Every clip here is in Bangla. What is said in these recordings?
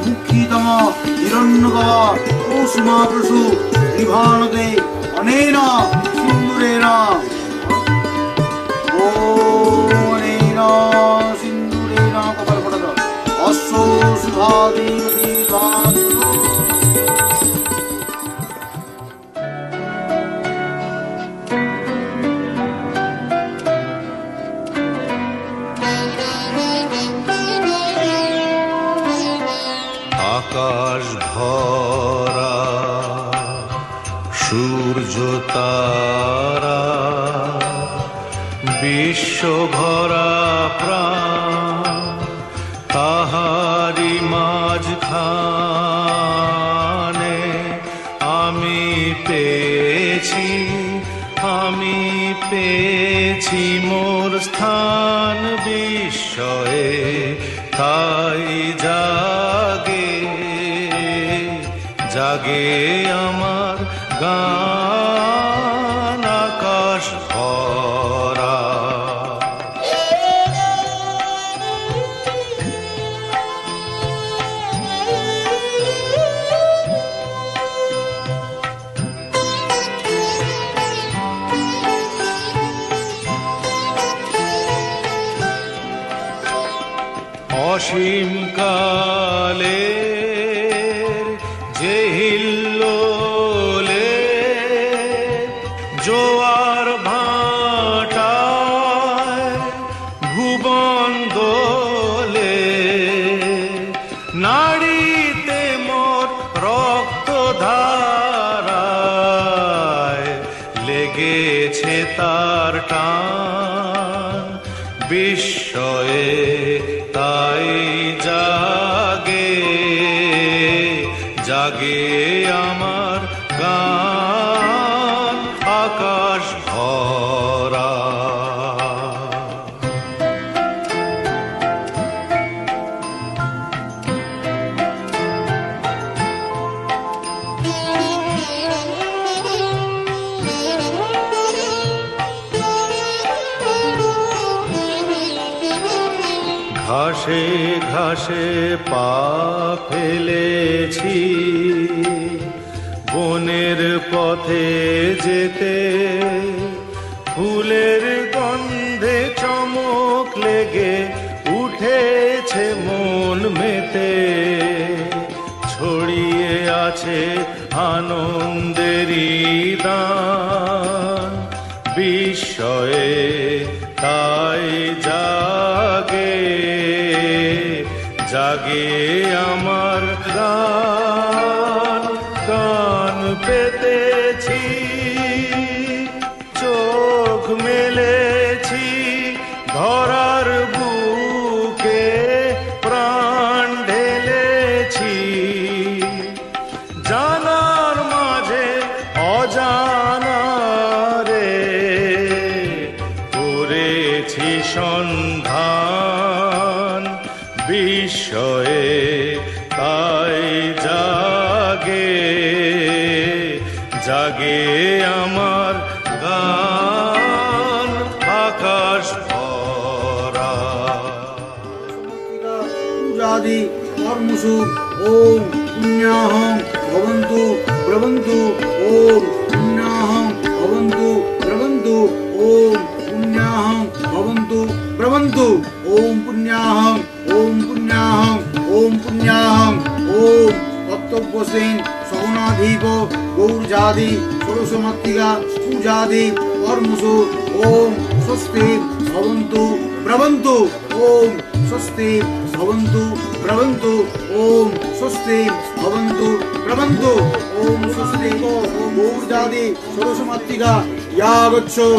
মুক্ষিতম হিরণ্যগর্ভ কুসুমাপ্রসু বিভানতে অনেন সিন্দুরেণ অনেন সিন্দুরেণ কপাল ফোটাত অশ্ব সুধাদেবী আকাশ ভরা সূর্য তারা বিশ্ব ভরা প্রাণ তাহারি মাঝখানে আমি পেয়েছি মোর স্থান বিস্ময়ে তাই জাগে আমার গান আকাশ ভরা। অসীম কালে যে হিল্লোলে জোয়ার ভাটায় ভুবন দোলে নাড়িতে মোর রক্ত ধারায় লেগেছে তার টান বিস্ময়ে তাই জাগে আমার গান আকাশ ভরা। ঘাসে ঘাসে পা ফেলেছি বনের পথে যেতে ফুলের গন্ধে চমক লেগে উঠেছে মন মেতে ছড়িয়ে আছে আনন্দেরই দান বিস্ময়ে তাই জাগে আমার গান পেতেছি চোখ মেলেছি ধরার বুকে প্রাণ ঢেলেছি জানার মাঝে অজানা রে করেছি সন্ধান বিস্ময়ে তাই জাগে আমার গান আকাশ ভরা। পূজাদি কর্মসু ওম পুণ্যাহং ভবন্তু প্রবন্তু ওম পুণ্যাহং ভবন্তু প্রবন্তু ওম পুণ্যাহং ভবন্তু প্রবন্তু ওম পুণ্যাহং ওম পুণ্যাহং ওম পুণ্যাহং ওম কর্তব্যসেন সগুণাধীপ গৌরজাদি ষোড়শমাত্রিকা পূজাদি কর্মসু ওম স্বস্তি ভবন্তু প্রবন্তু ওম স্বস্তি ভবন্তু প্রবন্তু ওম স্বস্তি ভবন্তু প্রবন্তু ওম স্বস্তি গৌরজাদি ষোড়শমাত্রিকা या गच्छो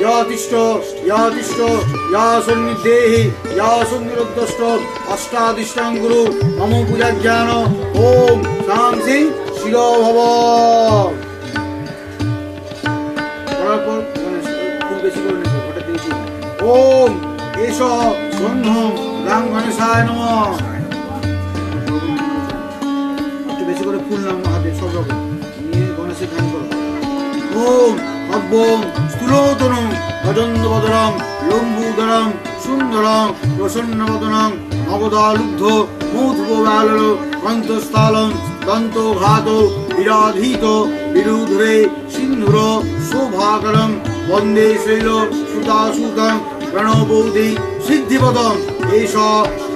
या तिष्ठ या सन्निधेहि या सन्निरुद्धष्ट अष्टादिष्टां गुरु मम पूजा ज्ञान ओम शांति शिरो भव। ओम एष गन्धं गां गणेशाय नमः। একটু বেশি করে ফুল নাম হাতে সব রকম নিয়ে গণেশের ধ্যান করো। ओम अब्बों स्तुलोतनं भजन्दवदनं लम्बूदनं सुन्दरं प्रसन्नवदनं অবদালুব্ধ মৌথুবালর অন্তঃস্থলং দন্তঘাত বিরাধিত বিরুধরে সিন্ধুর শোভাকরং বন্দে শৈল সুতাসুতং প্রণবৌদি সিদ্ধিপদম এষ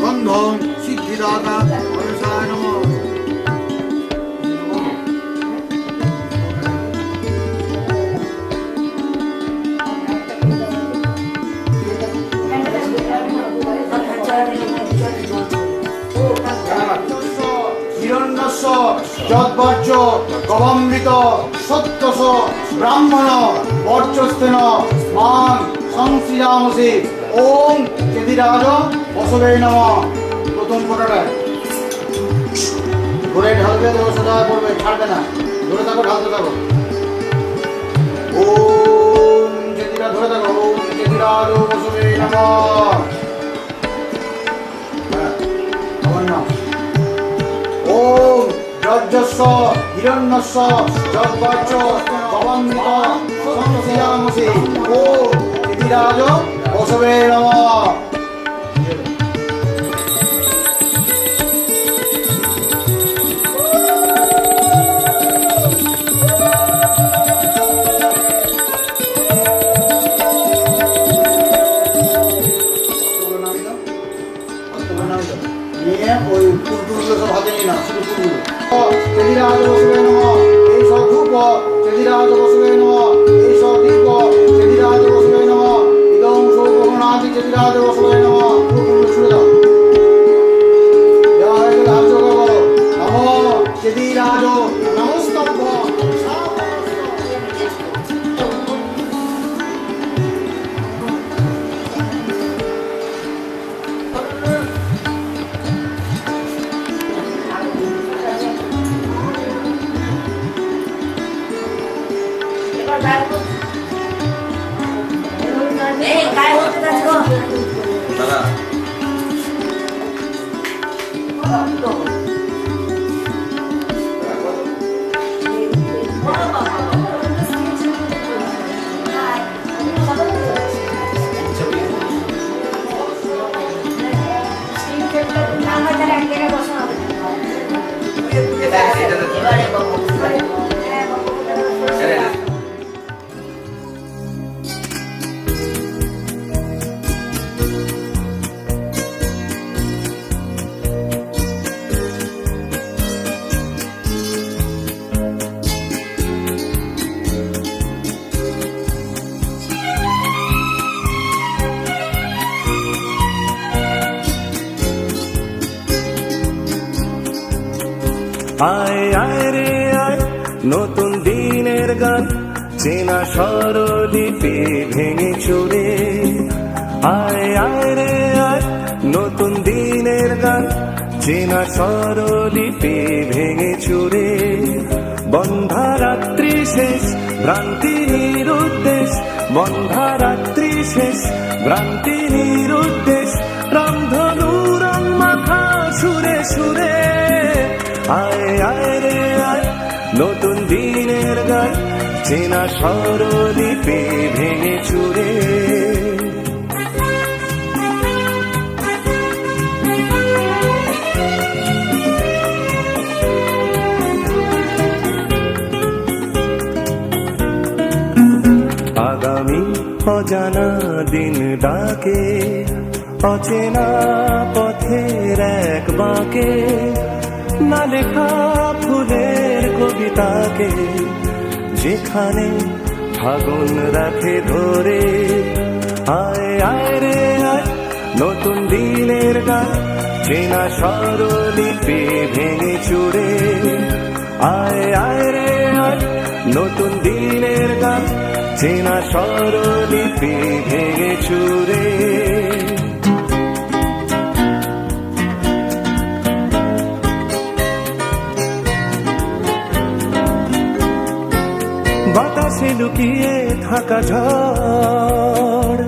বন্ধং সিদ্ধিদাতা গণেশায় নমঃ। হিরণ্যস্য যদ্বর্জ্য গবামৃত সত্যস ব্রাহ্মণ বর্চস্তেন মান সংশ্রিয়ামসি ওম চেদিরাজ বসবে নমঃ। প্রথম ফটোটায় ঘুরে ঢালবে তো সোজা পড়বে, ছাড়বে না, ধরে থাকো, ঢালতে থাকো। ওম চেদিরা ধরে থাকো, ওম চেদিরাজ বসবে নমঃ। ওম যজ্ঞস্য হিরণ্যস্য যজ্ঞ ভবন্বিত সংশ্রিয়ামসি ওম চেদিরাজ বসবে নমঃ। নিয়ে ওই ফুলগুলো সব হাতে নিয়ে না, শুধু ফুলগুলো। চেদিরাজ বসবে নমঃ, এই সব ধূপ চেদিরাজ বসবে নমঃ, এই সব দীপ চেদিরাজ বসবে নমঃ, ইদং সৌপনাদি চেদিরাজ বসবে নমঃ। ফুলগুলো ছুড়ে দাও, দেওয়া হয়ে গেলে হাত জোগাড় করো। নমঃ চেদিরাজ নমস্তভ্য। আয় আয় রে আয় নতুন দিনের গান, চেনা স্বরলিপি ভেঙে চুরে। আয় আয় রে আয় নতুন দিনের গান, চেনা স্বরলিপি ভেঙে চুরে। বন্ধা রাত্রি শেষ ভ্রান্তি নিরুদ্দেশ, বন্ধা রাত্রি শেষ ভ্রান্তি নিরুদ্দেশ। রামধনু রং মাথা সুরে সুরে। আয় আয় রে আয় নতুন দিনের গান, চেনা স্বরলিপি ভেঙে চুরে। আগামী অজানা দিন ডাকে, অচেনা পথের এক বাঁকে। না লেখা ফুলের কবিতাকে, যেখানে ফাগুন রাখে ধরে। আয় আয় রে আয় নতুন দিনের গান, চেনা স্বরলিপি ভেঙে চুরে। আয় আয় রে আয় নতুন দিনের গান, চেনা স্বরলিপি ভেঙে চুরে। বাতাসে লুকিয়ে থাকা ঝড়,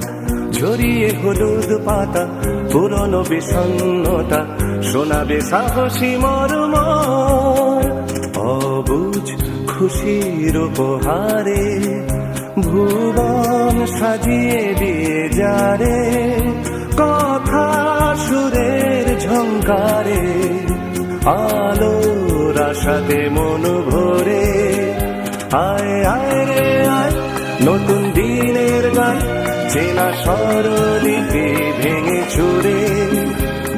ঝরিয়ে হলুদ পাতা, পুরনো বিষণ্ণতা শোনাবে সাহসী মর্মর। অবুঝ খুশির উপহারে ভুবন সাজিয়ে দিয়ে যারে। কথা সুরের ঝংকারে আলোর আশাতে মন ভরে আয় আয় রে আয় নতুন দিনের গান চেনা স্বরলিপি ভেঙে চুরে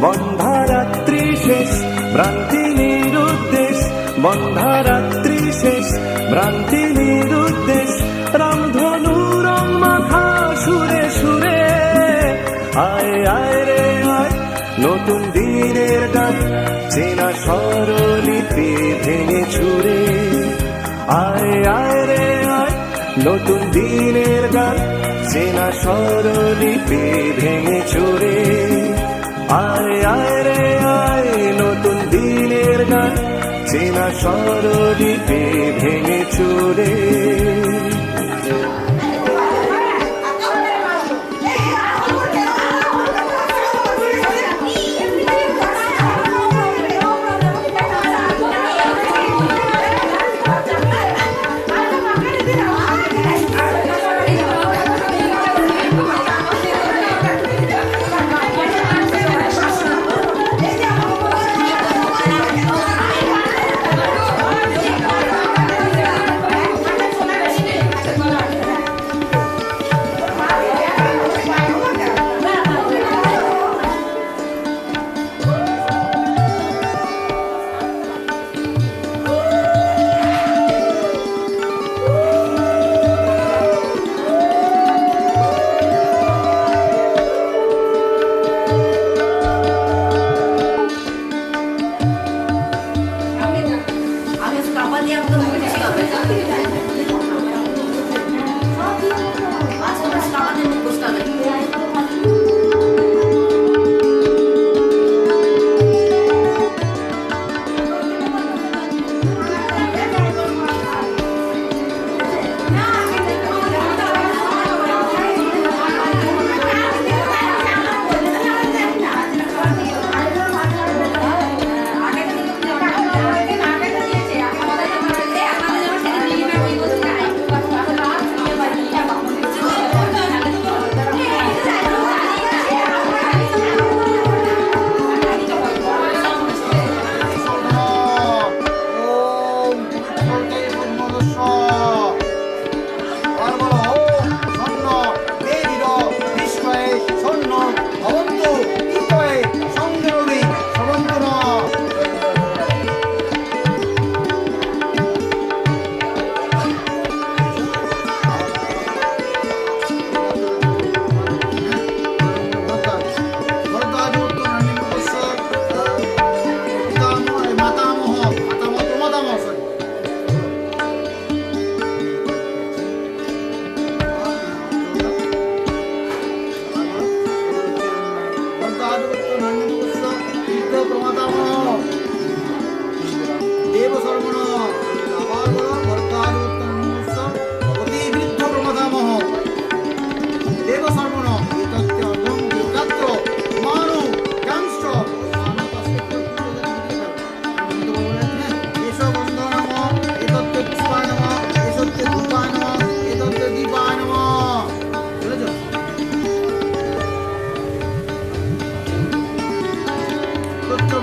বন্ধা রাত্রি শেষ ভ্রান্তি নিরুদ্দেশ বন্ধা রাত্রি শেষ ভ্রান্তি নিরুদ্দেশ রামধনু রং মাখা সুরে সুরে আয় আয় রে আয় নতুন দিনের গান চেনা স্বরলিপি ভেঙে চুরে আয় আয় রে আয় নতুন দিনের গান চেনা স্বরলিপি ভেঙে চুরে আয় আয় রে আয় নতুন দিনের গান চেনা স্বরলিপি ভেঙে চুরে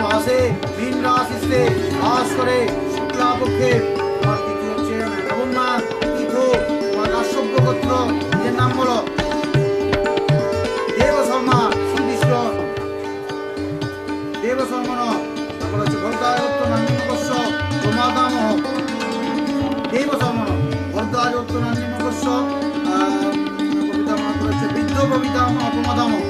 মাসে মীন রাশিতে বাস করে শুক্লা পক্ষে তোমার তিথি হচ্ছে নবম মাস তীর্থ তোমার কাশ্যপ গোত্র এর নাম হলো দেব শর্মা শ্রীকৃষ্ণ দেব শর্মণ তারপর হচ্ছে ভরদ্বাজত্ব নান্যমকস্য প্রমাদামহ দেব শর্মণ ভরদ্বাজত্ব নান্যমকস্য প্রপিতামহ হচ্ছে বৃদ্ধ প্রপিতামহ প্রমাদামহ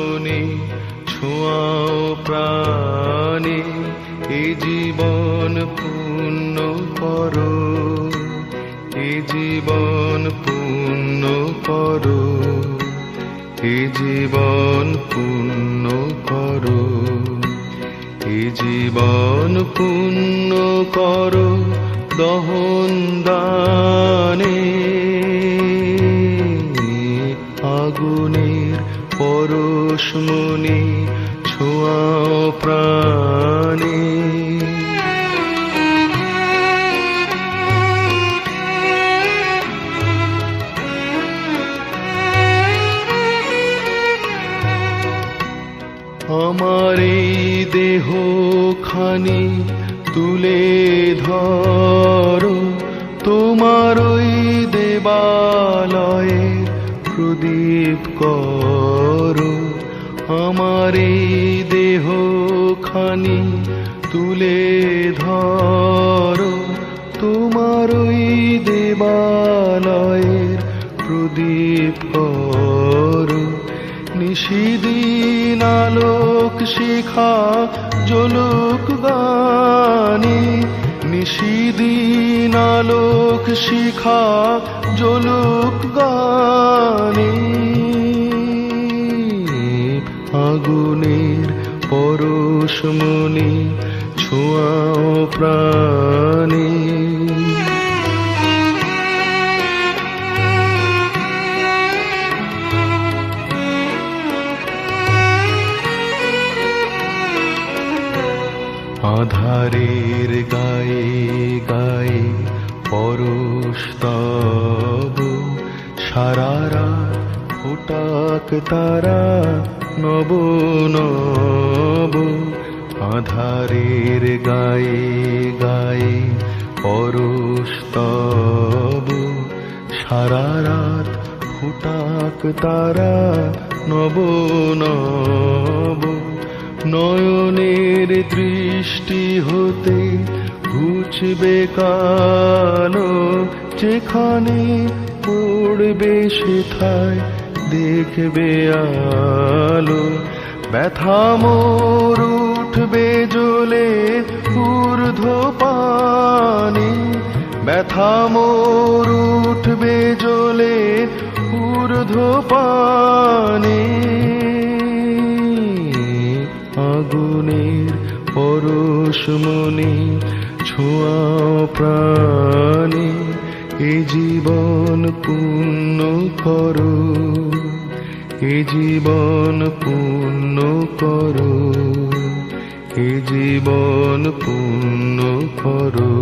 পরশমণি ছোঁয়াও প্রাণে, এ জীবন পূর্ণ করো, এ জীবন পূর্ণ করো, এ জীবন পূর্ণ করো, এ জীবন পূর্ণ করো দহন দানে, আগুনের পরশমণি ছোঁয়াও প্রাণে। আমার এই দেহ খানি তুলে ধরো, তোমার ওই দেবালয়ে প্রদীপ করো। আমার এই দেহ খানি তুলে ধরো, তোমার ওই দেবালয়ের প্রদীপ করো। নিশিদিন আলোক শিখা জ্বলুক গানে, নিশিদিন আলোক শিখা জ্বলুক গানে, আগুনের পরশমণি ছোঁয়াও প্রাণে। আধারের গায়ে গায়ে পরশ তব, সারা রাত ফোটাক তারা নব নব। আধারের গায়ে গায়ে পরশ তব, সারা রাত ফোটাক তারা নব নব। নয়নের দৃষ্টি হতে ঘুচবে কালো, যেখানে পড়বে সেথায় দেখবে আলো। ব্যথা মোর উঠবে জ্বলে ঊর্ধ্ব পানে, ব্যথা মোর উঠবে জ্বলে ঊর্ধ্ব পানে, আগুনের পরশমণি ছোঁয়াও প্রাণে। এ জীবন পূর্ণ করো, এ জীবন পূর্ণ করো, এ জীবন পূর্ণ করো,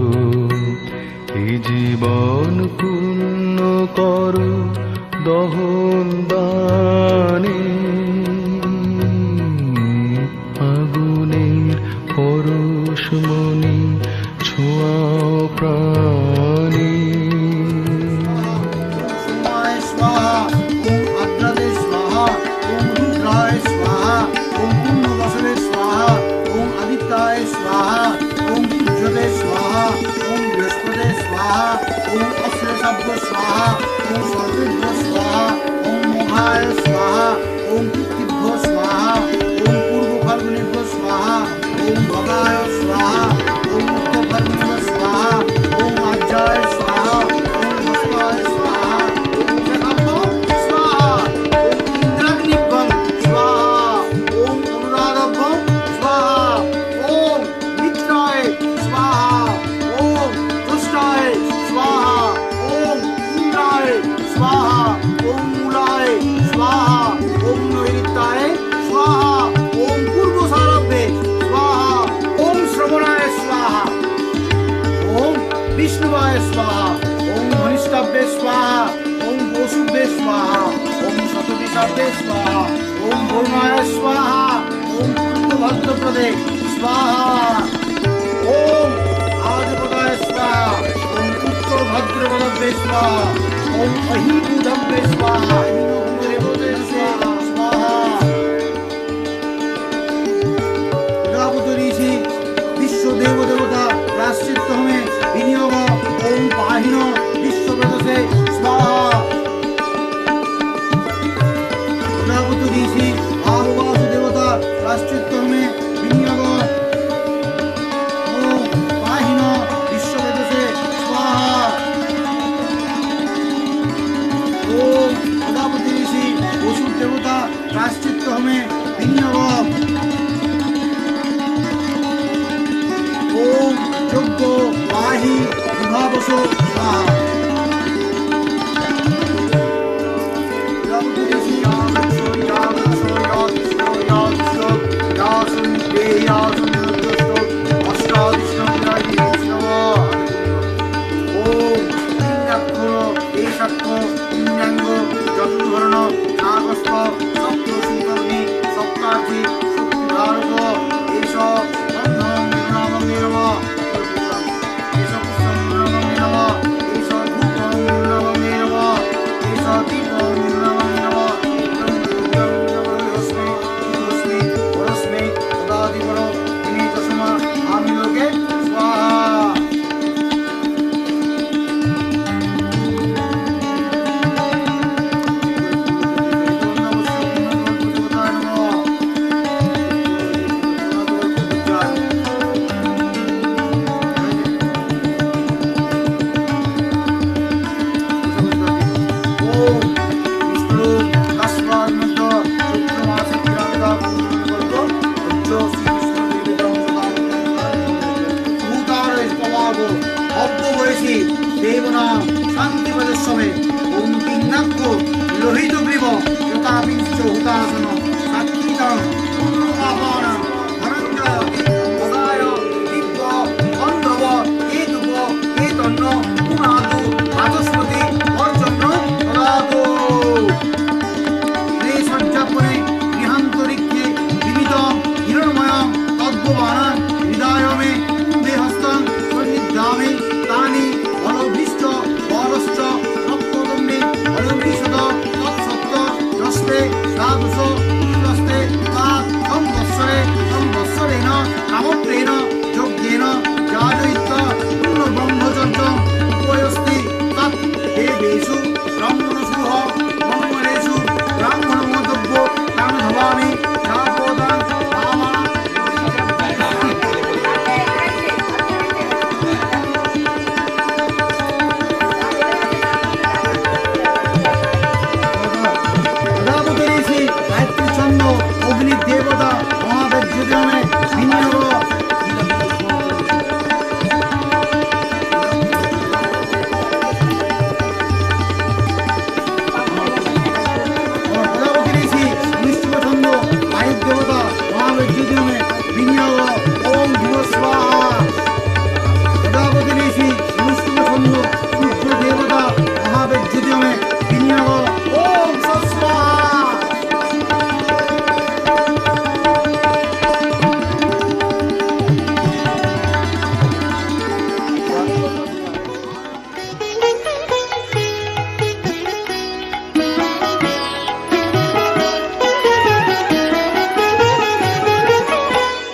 এ জীবন পূর্ণ করো দহন দানে, আগুনের পরশমণি ছোঁয়াও প্রাণে। সোমায় স্বাহা, ওম আদ্রাদে স্বাহা, ওম রুদ্রায় স্বাহা, ওম পূর্ণবসবে স্বাহা, ওম আদিত্যায় স্বাহা, ওম সূর্যদে স্বাহা, ওম বৃহস্পতি স্বাহা, ওম অশ্লেষাভ্য স্বাহা, ওম সর্বেভ্য স্বাহা, ওম মোহায় স্বাহা, ওম পৃথিভ্য স্বাহা, ওম পূর্ব ফাল্গুনেভ্য স্বাহা, ওম ভগায় স্বাহা, ওম উত্তর ফাল্গুনেভ্য স্বাহা, ওম আজ্যায় স্বাহা, ওম হস্তায় স্বাহা, ওম শেখাভ্য স্বাহা, ওম ইন্দ্রাগ্নিভ্যং স্বাহা, ওম অনুরাধভ্যং স্বাহা, ওম মিত্রায় স্বাহা, ওম তুষ্টায় স্বাহা, ওম ইন্দ্রায় স্বাহা, ওম মূলায় স্বাহা, ওম নৈরিত্যায় স্বাহা, ওম পূর্ব সারভ্যে স্বাহা, ওম শ্রবণায় স্বাহা, ওম বিষ্ণুবায় স্বাহা, ওম ধনিষ্ঠাভ্যে স্বাহা, ওম বসুভ্যে স্বাহা, ওম শতদিশাভ্যে স্বাহা, ওম বর্মায় স্বাহা, ওম পূর্বভদ্রপ্রদে স্বাহা, ওম আজপদায় স্বাহা, ওম উত্তর ভদ্রপদভ্যে স্বাহা, ওম অহিবুধভ্যে স্বাহা, হিন্দুভদ্রে স্বাহা। প্রজাপতি ঋষি বিশ্ব দেব দেবতা প্রাশ্চিত্য হমে বিনিয়োগ ওম পাহিন বিশ্বব্রতসে স্বাহা। প্রজাপতি ঋষি আহ্বান प्राश्चित्यहोमे विनियोग ओम पाहिन विश्ववेदसे स्वाहा ओम प्रजापति ऋषि असुर देवता प्राश्चित्यहोमे विनियोग ओम यज्ञ पाहि विभावसो स्वाहा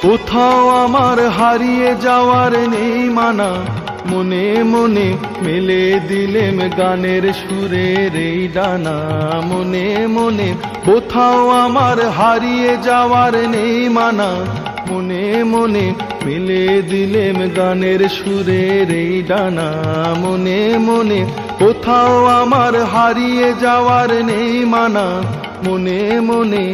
কোথাও আমার হারিয়ে যাওয়ার নেই মানা, মনে মনে মেলে দিলেম গানের সুরের এই ডানা। মনে মনে কোথাও আমার হারিয়ে যাওয়ার নেই মানা, মনে মনে মেলে দিলেম গানের সুরের এই ডানা। মনে মনে কোথাও আমার হারিয়ে যাওয়ার নেই মানা, মনে মনে।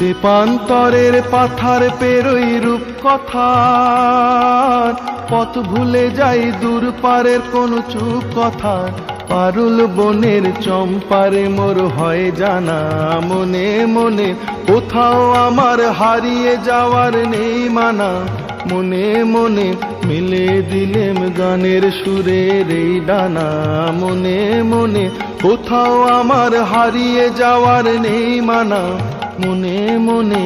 তেপান্তরের পাথার পেরোই রূপ কথার, পথ ভুলে যাই দূর পারের কোন চুপ কথা। পারুল বনের চম্পারে মোর হয় জানা, মনে মনে কোথাও আমার হারিয়ে যাওয়ার নেই মানা। মনে মনে মিলে দিলেম গানের সুরের এই ডানা। মনে মনে কোথাও আমার হারিয়ে যাওয়ার নেই মানা, মনে মনে।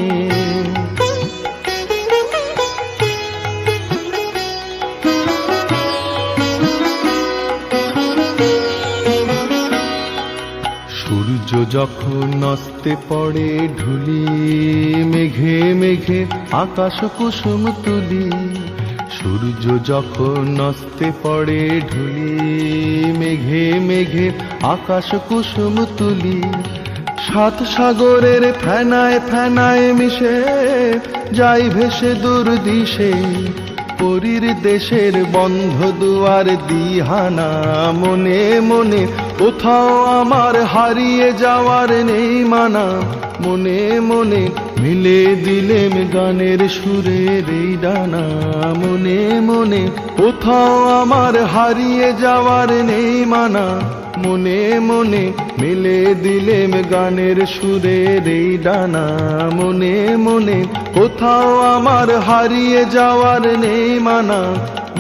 সূর্য যখন অস্তে পড়ে ঢুলি, মেঘে মেঘে আকাশ কুসুম তুলি। সূর্য যখন অস্তে পড়ে ঢুলি, মেঘে মেঘে আকাশ কুসুম তুলি, সাত সাগরের ফেনায় ফেনায় মিশে যাই ভেসে দূর দিশে, পরীর দেশের বন্ধ দুয়ার দিহানা, মনে মনে কোথাও আমার হারিয়ে যাওয়ার নেই মানা, মনে মনে মিলে দিলেম গানের সুরের এই ডানা, মনে মনে কোথাও আমার হারিয়ে যাওয়ার নেই মানা, মনে মনে মিলে দিলেম গানের সুরের এই ডানা, মনে মনে কোথাও আমার হারিয়ে যাওয়ার নেই মানা,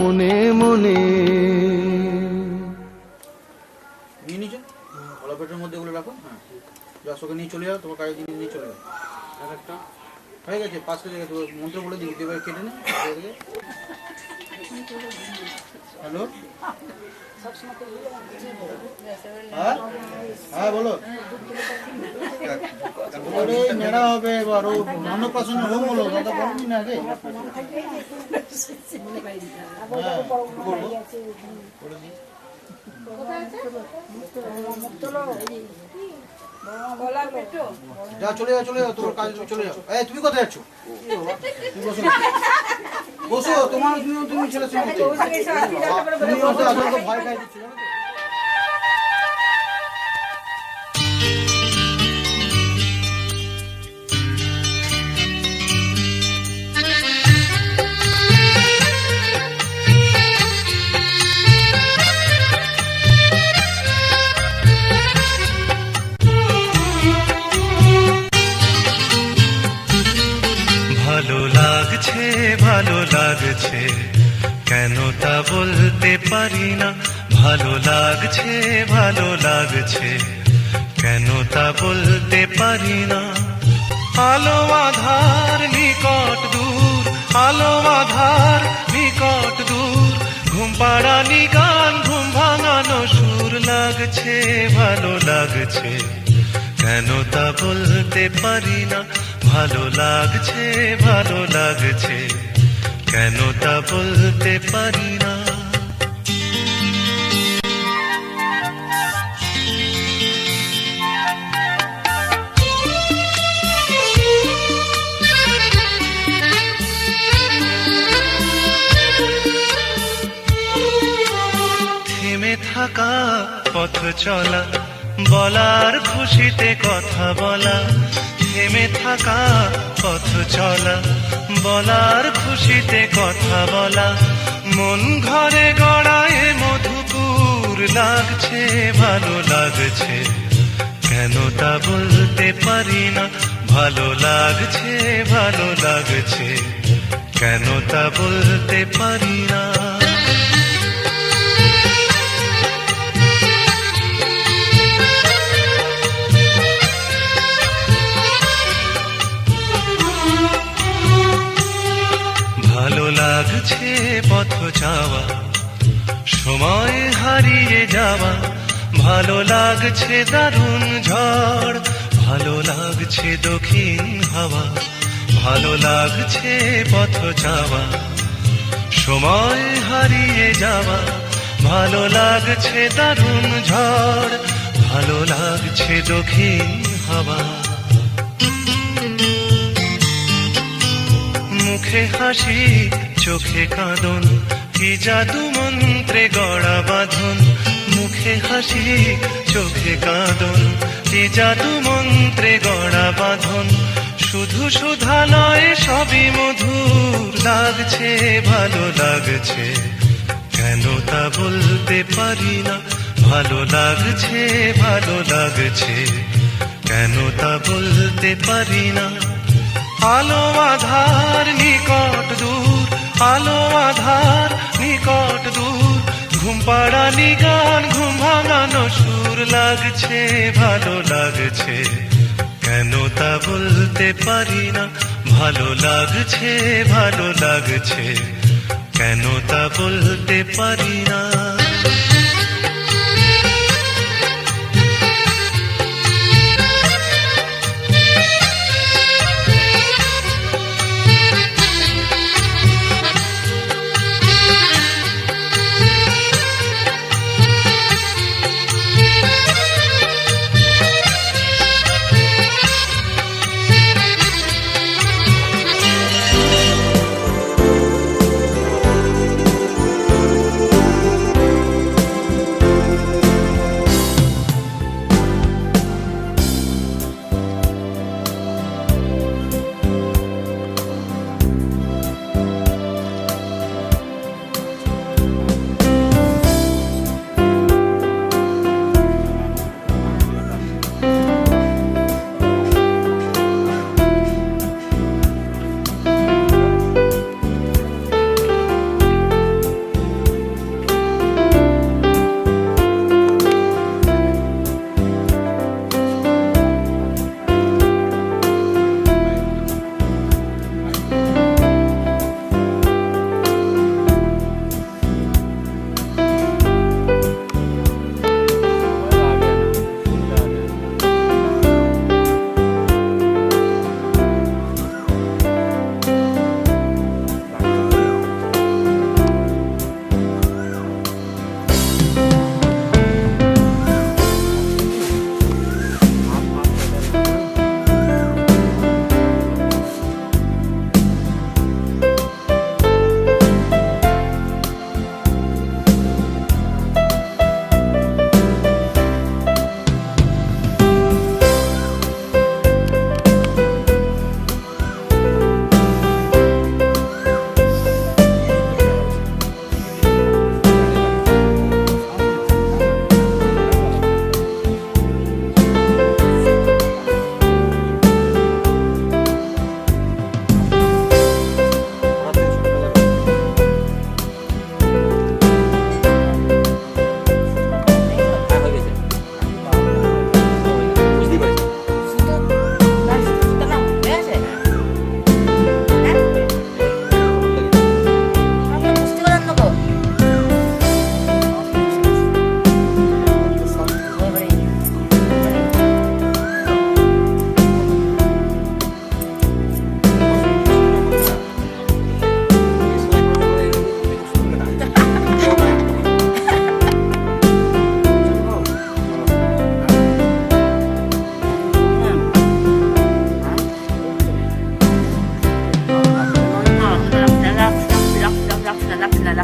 মনে মনে। নিয়ে নিচে গলা পেটের মধ্যে ওগুলো রাখো। হ্যাঁ, যা ওকে নিয়ে চলে যাও, তোমার কাজে দিয়ে নিয়ে চলে যাও। একটা হয়ে গেছে, 5 কেজি গেছে, মন্ত্র বলে দিই, দেবে কেটে নে। হ্যালো, হ্যাঁ হ্যাঁ বলো। নেড়া হবে এবার, ও অন্নপ্রাশনের হোম হলো, দাদা বলবি না আগে। যা চলে যাও, চলে যাও, তোমার কাজে চলে যাও। এই তুমি কোথায় যাচ্ছ? তুমি বসো, বসো, তোমার তুমি ছেলের সঙ্গে তুমি ভয় খাই দিচ্ছ। ভালো লাগছে কেন তা বলতে পারি না, ভালো লাগছে কেন তা বলতে পারি না। আলো আধার নিকট দূর, আলো আধার নিকট দূর, ঘুম পাড়ানি গান, ঘুম ভাঙানো সুর, লাগছে ভালো লাগছে কেন তা বলতে পারি না, ভালো লাগছে কেন তা বলতে পারি না। থেমে থাকা পথ চলা, বলার খুশিতে কথা বলা, থেমে থাকা পথ চলা, বলার খুশিতে কথা বলা, মন ঘরে গড়ায় মধুপুর, লাগছে ভালো লাগছে কেন তা বলতে পারি না, ভালো লাগছে কেন তা বলতে পারি না। ভালো লাগছে পথ যাওয়া, সময় হারিয়ে যাওয়া, ভালো লাগছে দারুণ ঝড়, ভালো লাগছে দক্ষিণ হাওয়া, ভালো লাগছে পথ যাওয়া, সময় হারিয়ে যাওয়া, ভালো লাগছে দারুণ ঝড়, ভালো লাগছে দক্ষিণ হাওয়া। মুখে হাসি চোখে কাঁদন, কি জাদু মন্ত্রে গড়া বাঁধন, মুখে হাসি চোখে কাঁদন, কি জাদু মন্ত্রে গড়া বাঁধন, শুধু সুধা নয় সবই মধুর, লাগছে ভালো লাগছে কেন তা বলতে পারি না, ভালো লাগছে কেন তা বলতে পারি না। আলো আধার নিকট দূর, আলো আধার নিকট দূর, ঘুম পাড়ানি গান, ঘুম ভাঙানো সুর, লাগছে ভালো লাগছে কেন তা বলতে পারি না, ভালো লাগছে কেন তা বলতে পারি না।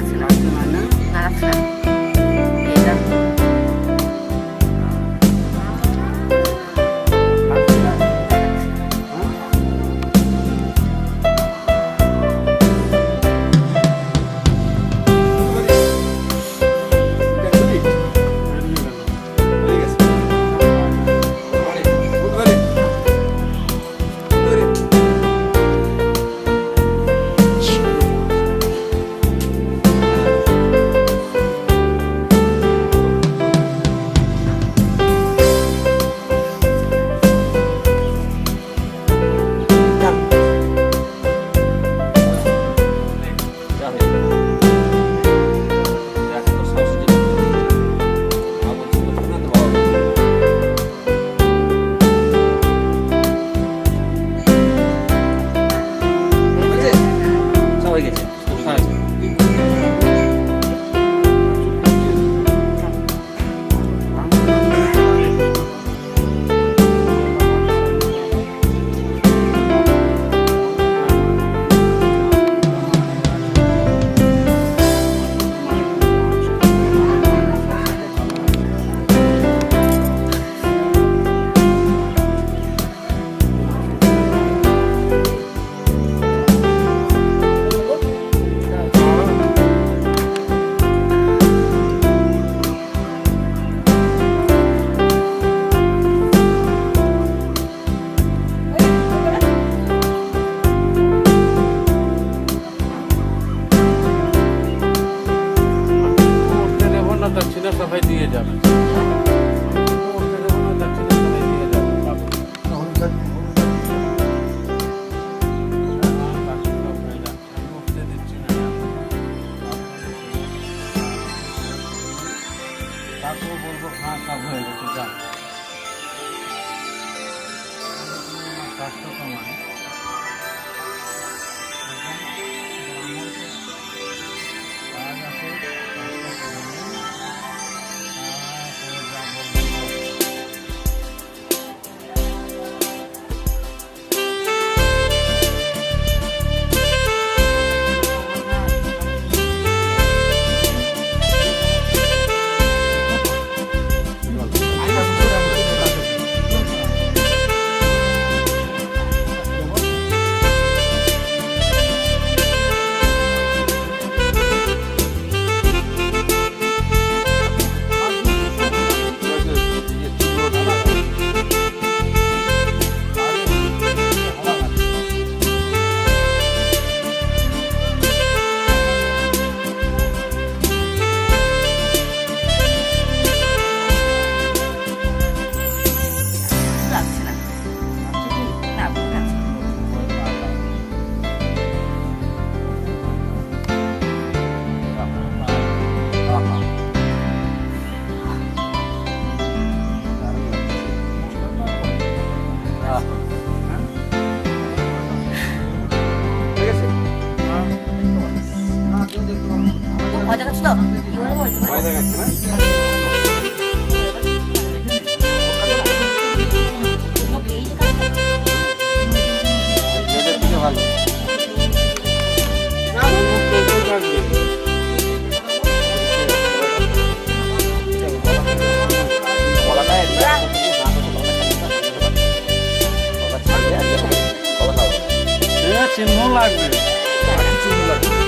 যাচ্ছে না না যাচ্ছে না এটা দক্ষিণা সবাই দিয়ে যাবে দক্ষিণা সবাই দিয়ে যাবে তাকেও বলবো হ্যাঁ সব হয়ে গেছে যান স্বাস্থ্য সময় ভয় দেখাচ্ছ তো ভয় দেখাচ্ছে না ভালো চিহ্ন লাগবে চিহ্ন লাগবে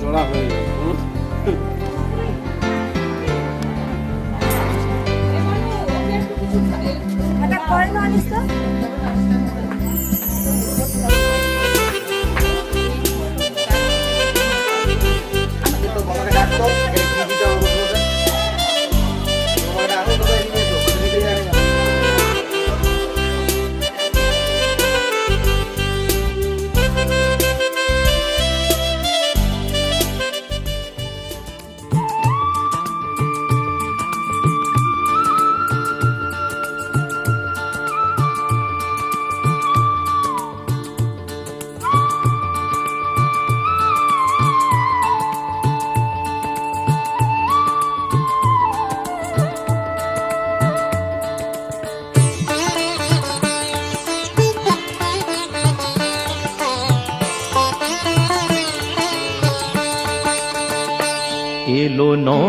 জোড়া হয়ে গেল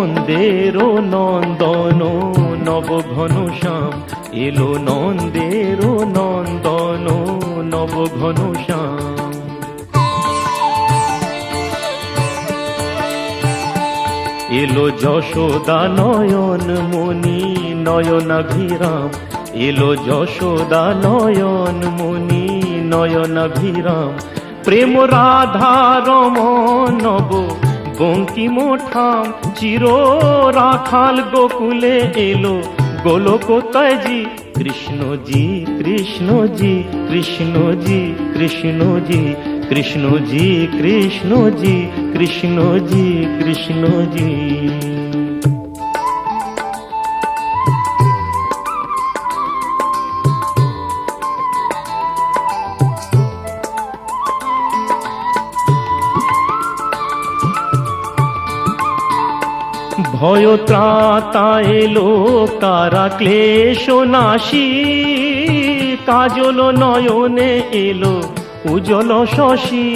নন্দের নন্দন নব ঘন শ্যাম, এলো নন্দের নন্দন নব ঘন শ্যাম। এলো যশোদা নয়ন মণি নয়নাভিরাম, এলো যশোদা নয়ন মণি নয়নাভিরাম। প্রেম রাধা রমণ নব বঙ্কিম ঠাম, চির রাখাল গোকুলে এলো গোলকতাজি। কৃষ্ণজি কৃষ্ণজি কৃষ্ণজি কৃষ্ণজি কৃষ্ণজি কৃষ্ণজি কৃষ্ণজি কৃষ্ণজি। ভয় ত্রাতা এলো কারা ক্লেশ নাশী, কাজল নয়নে এলো উজ্জ্বল শশী।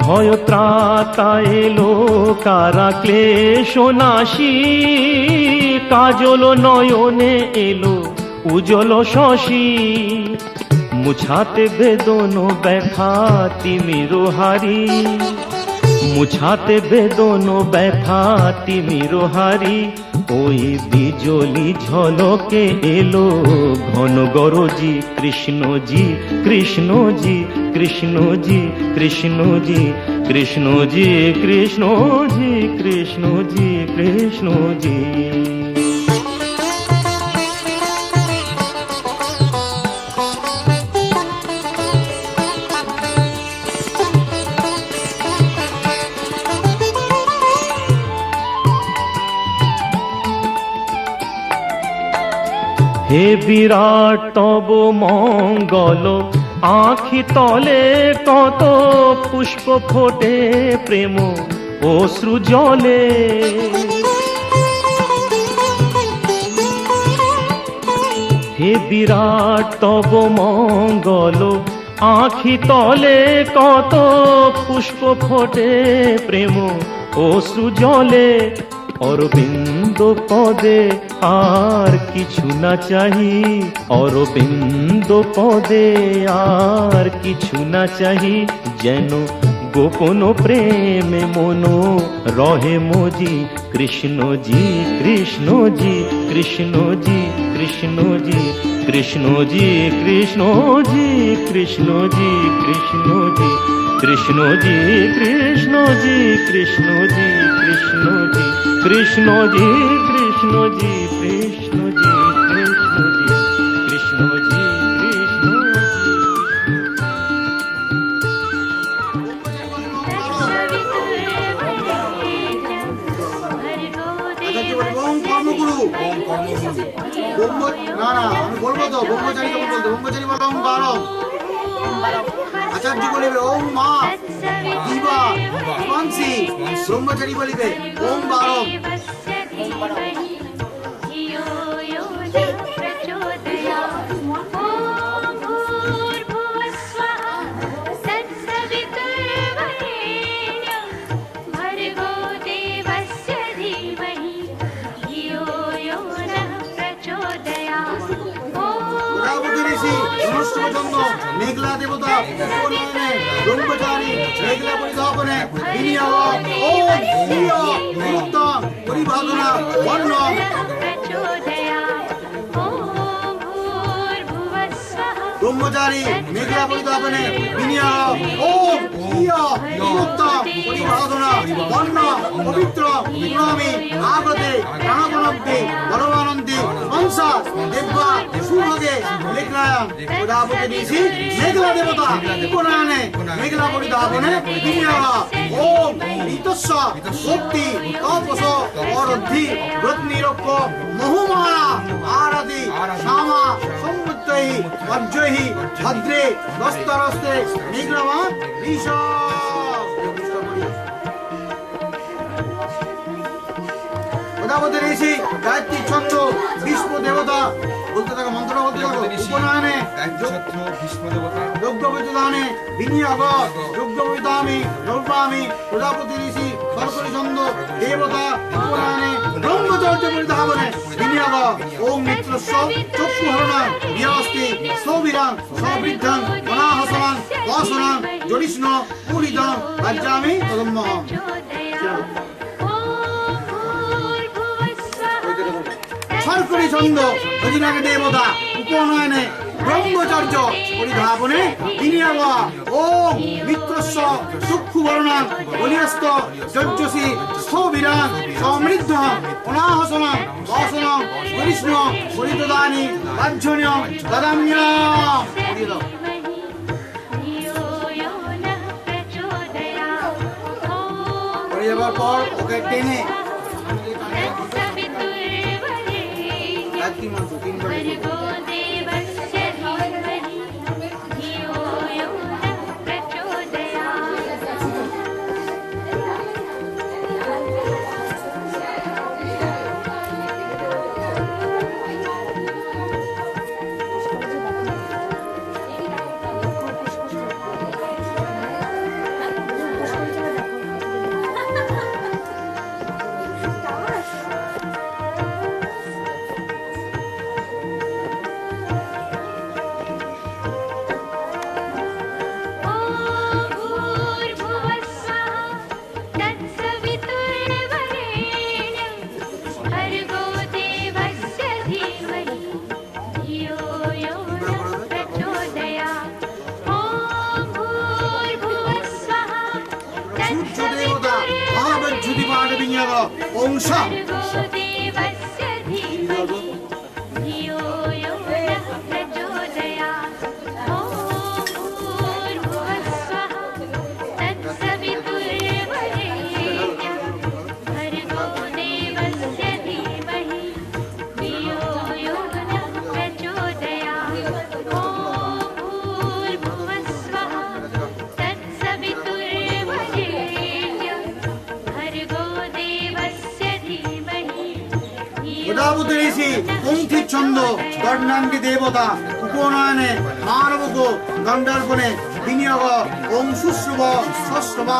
ভয় ত্রাতা এলো কারা ক্লেশ নাশী, কাজল নয়নে এলো উজ্জ্বল শশী। মুছাতে বেদন ব্যথা তিমির হারি, মুছাতে বেদন ব্যথা তিমির হারি। ওই বিজলি ঝলকে এলো ঘন গরজি। কৃষ্ণজি কৃষ্ণজি কৃষ্ণজি কৃষ্ণজি কৃষ্ণজি কৃষ্ণজি কৃষ্ণজি কৃষ্ণজি। হে বিরাট তব মঙ্গল, আঁখি তলে কত পুষ্প ফোটে প্রেম অশ্রু জলে। হে বিরাট তব মঙ্গল, আঁখি তলে কত পুষ্প ফোটে প্রেম অশ্রু জলে। অরবিন্দ পদে আর কিছু না চাহি, অরবিন্দ পদে আর কিছু না চাহি। যেন গোপন প্রেমে মন রহে মজি। কৃষ্ণজি কৃষ্ণজি কৃষ্ণজি কৃষ্ণজি কৃষ্ণজি কৃষ্ণজি কৃষ্ণজি কৃষ্ণজি কৃষ্ণজি কৃষ্ণজি কৃষ্ণজি কৃষ্ণজি কৃষ্ণজি কৃষ্ণজি কৃষ্ণজি কৃষ্ণজি কৃষ্ণজি না না আমি বলবো তো, ব্রহ্মচারীকে বলতে, ব্রহ্মচারী বলো ওম বারম। আচার্য বলিবে ওম মা দিবা মানসি, ব্রহ্মচারী বলিবে ওম বারম। মেঘলা দেবতা ব্রহ্মচারী মেঘলা পরিধাপনে বিনিয়োগ ওম নিরুত্তম পরিভাবনা বর্ণ। ব্রহ্মচারী মেঘলা পরিধাপনে বিনিয়োগ ওম নিরুত্তম পরিভাবনা বর্ণ। পবিত্র প্রণামী আগতে প্রাণবনন্তি বরমানন্তি হংসা দেব্বা সুভগে লেখলায়াম। প্রজাপতি দিয়েছি মেঘলা দেবতা পুরাণে মেঘলা পরিধাবনে বিনিয়োগ ওম ঋতস্ব শক্তি তপস অরদ্ধি রত্নিরক্ষ মহুমায়া আরাধি শ্যামা সমুদ্রহি বজ্রহি ভদ্রে দস্তরস্তে মেঘলামা ঋষ। প্রজাপতি ঋষি গায়ত্রী ছন্দ ভীষ্ম দেবতা বলতে থাকো, মন্ত্রটা বলতে থাকো। উপনয়নে যজ্ঞ বিদানে বিনিয়োগ যজ্ঞ বিদামি নৌপামি প্রজাপতি ঋষি সরস্বতী ছন্দ দেবতা উপনয়নে ব্রহ্মচর্য পরিধাবনে বিনিয়োগ ওম মিত্রস্ব চক্ষু হরণাং বিয়াস্তি সৌবিরাং সবৃদ্ধাং অনাহসনাং বাসনাং জডিষ্ণ পুরিদাং রাজ্যামি তদম্মহম। সরস্বতী ছন্দ অজিনাগ দেবতা উপনয়নে ব্রহ্মচর্য পরিধাবনে বিনিয়োগ ওম মিত্রস্ব চক্ষু বর্ণাং বলিয়স্ত যজ্ঞসি স্থবিরাং সমৃদ্ধ অনাহসনাং বাসনাং জডিষ্ণ পরিদদানি বাহ্যণ্যং দদাম্যং। পড়ে যাবার পর ওকে টেনে গায়ত্রী মন্ত্র তিনবার অংশ প্রজাপতি ঋষি পঙ্থি ছন্দ গর্ণাঙ্গী দেবতা উপনয়নে মানবক দণ্ডার্পণে বিনিয়োগ ওম শুশ্রব ষষ্ঠব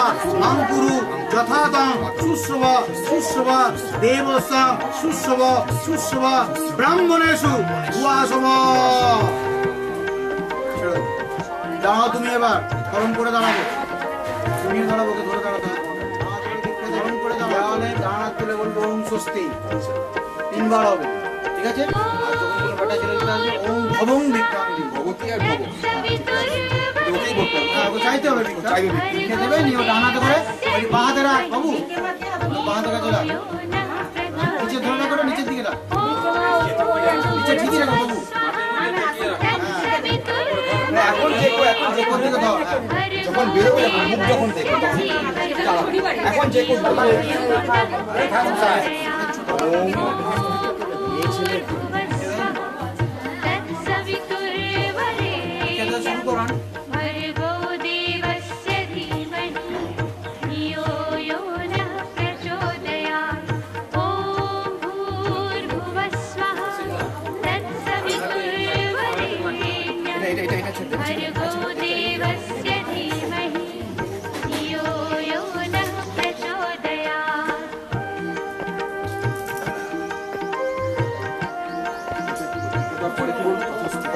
মাঙ্কুরু যথাতং শুশ্রব শুশ্রব দেবস্য শুশ্রব শুশ্রব ব্রাহ্মণেষু উয়াসব। দাঁড়াও তুমি এবার গরম করে দাঁড়াবো, তুমি দাঁড়াবো, ধরে দাঁড়াতে গরম করে দাঁড়ালে দাঁড়া তুলে বলবো ওম স্বস্তি তিনবার হবে, ঠিক আছে? আর যখন কোনো কাটা চলে যেতে আসবে ওম ভবং বিক্রান্তি, ভগবতী আর ভব ওকেই বলতে হবে, হ্যাঁ ওকে চাইতে হবে, লিখে দেবে নিয়ে ওটা হাতে করে ওই বাঁ হাতে রাখ বাবু, বাঁ হাতে চলে আস, নিচে ধরে রাখো, নিচের দিকে রাখ, নিচে ঠিকই রাখো বাবু, এখন দেখো, এখন দেখো দিকে দাও, যখন বেরোবে মুখ যখন দেখো এখন যে কোন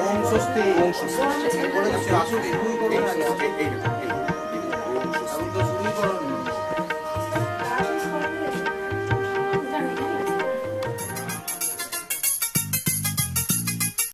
ওম স্বস্তি, ওম স্বস্তি বলে গেছি আসলে দুই করে